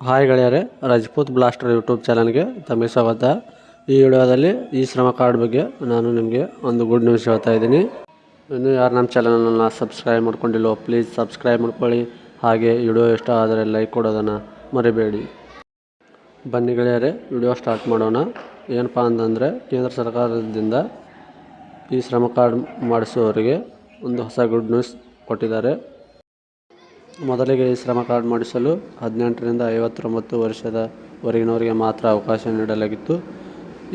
Hi ಗೆಳೆಯರೆ, Rajput blaster YouTube ಚಾನಲ್ಗೆ ತಮಗೆ ಸ್ವಾಗತ. ಈ ವಿಡಿಯೋದಲ್ಲಿ ಈ ಶ್ರಮ ಕಾರ್ಡ್ ಬಗ್ಗೆ ನಾನು ನಿಮಗೆ ಒಂದು ಗುಡ್ ನ್ಯೂಸ್ ಹೇಳ್ತಾ ಇದ್ದೀನಿ. ಇನ್ನು ಯಾರು ನಮ್ಮ ಚಾನಲನ್ನು ಸಬ್ಸ್ಕ್ರೈಬ್ ಮಾಡ್ಕೊಂಡಿಲ್ಲೋ ಪ್ಲೀಸ್ ಸಬ್ಸ್ಕ್ರೈಬ್ ಮಾಡ್ಕೊಳ್ಳಿ. ಹಾಗೆ ವಿಡಿಯೋ ಇಷ್ಟ ಆದರೆ ಲೈಕ್ ಕೊಡೋದನ್ನು ಮರಿಬೇಡಿ. ಬನ್ನಿ ಗೆಳೆಯರೆ, ವಿಡಿಯೋ ಸ್ಟಾರ್ಟ್ ಮಾಡೋಣ. ಏನಪ್ಪ ಅಂತಂದರೆ, ಕೇಂದ್ರ ಸರ್ಕಾರದಿಂದ ಈ ಶ್ರಮ ಕಾರ್ಡ್ ಮಾಡಿಸುವವರಿಗೆ ಒಂದು ಹೊಸ ಗುಡ್ ನ್ಯೂಸ್ ಕೊಟ್ಟಿದ್ದಾರೆ. ಮೊದಲಿಗೆ ಈ ಶ್ರಮ ಕಾರ್ಡ್ ಮಾಡಿಸಲು 18ರಿಂದ 59 ವರ್ಷದವರೆಗಿನವರಿಗೆ ಮಾತ್ರ ಅವಕಾಶ ನೀಡಲಾಗಿತ್ತು.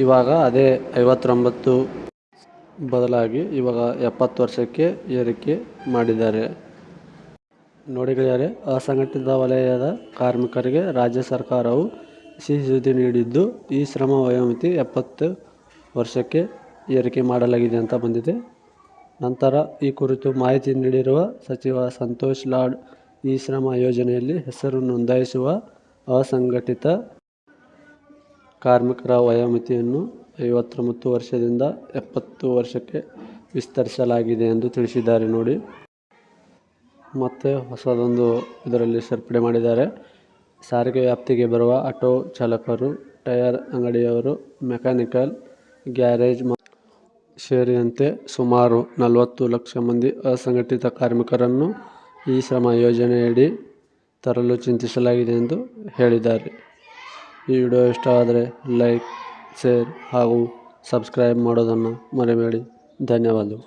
ಇವಾಗ ಅದೇ 59 ಬದಲಾಗಿ ಇವಾಗ 70 ವರ್ಷಕ್ಕೆ ಏರಿಕೆ ಮಾಡಿದ್ದಾರೆ. ನೋಡಿ ಗೆಳೆಯರೆ, ಅಸಂಘಟಿತ ವಲಯದ ಕಾರ್ಮಿಕರಿಗೆ ರಾಜ್ಯ ಸರ್ಕಾರವು ಸಿಹಿ ಸುದ್ದಿ ನೀಡಿದ್ದು, ಈ ಶ್ರಮ ವಯೋಮಿತಿ 70 ವರ್ಷಕ್ಕೆ ಏರಿಕೆ ಮಾಡಲಾಗಿದೆ ಅಂತ ಬಂದಿದೆ. ನಂತರ ಈ ಕುರಿತು ಮಾಹಿತಿ ನೀಡಿರುವ ಸಚಿವ ಸಂತೋಷ್ ಲಾಡ್, ಈ ಶ್ರಮ ಯೋಜನೆಯಲ್ಲಿ ಹೆಸರು ನೋಂದಾಯಿಸುವ ಅಸಂಘಟಿತ ಕಾರ್ಮಿಕರ ವಯೋಮಿತಿಯನ್ನು 59 ವರ್ಷದಿಂದ 70 ವರ್ಷಕ್ಕೆ ವಿಸ್ತರಿಸಲಾಗಿದೆ ಎಂದು ತಿಳಿಸಿದ್ದಾರೆ. ನೋಡಿ, ಮತ್ತೆ ಹೊಸದೊಂದು ಇದರಲ್ಲಿ ಸೇರ್ಪಡೆ ಮಾಡಿದ್ದಾರೆ. ಸಾರಿಗೆ ವ್ಯಾಪ್ತಿಗೆ ಬರುವ ಆಟೋ ಚಾಲಕರು, ಟೈರ್ ಅಂಗಡಿಯವರು, ಮೆಕ್ಯಾನಿಕಲ್ ಗ್ಯಾರೇಜ್ ಸೇರಿದಂತೆ ಸುಮಾರು 40 ಲಕ್ಷ ಮಂದಿ ಅಸಂಘಟಿತ ಕಾರ್ಮಿಕರನ್ನು ಈ ಶ್ರಮ ಯೋಜನೆಯಡಿ ತರಲು ಚಿಂತಿಸಲಾಗಿದೆ ಎಂದು ಹೇಳಿದ್ದಾರೆ. ಈ ವಿಡಿಯೋ ಇಷ್ಟ ಆದರೆ ಲೈಕ್, ಶೇರ್ ಹಾಗೂ ಸಬ್ಸ್ಕ್ರೈಬ್ ಮಾಡೋದನ್ನು ಮರಿಬೇಡಿ. ಧನ್ಯವಾದಗಳು.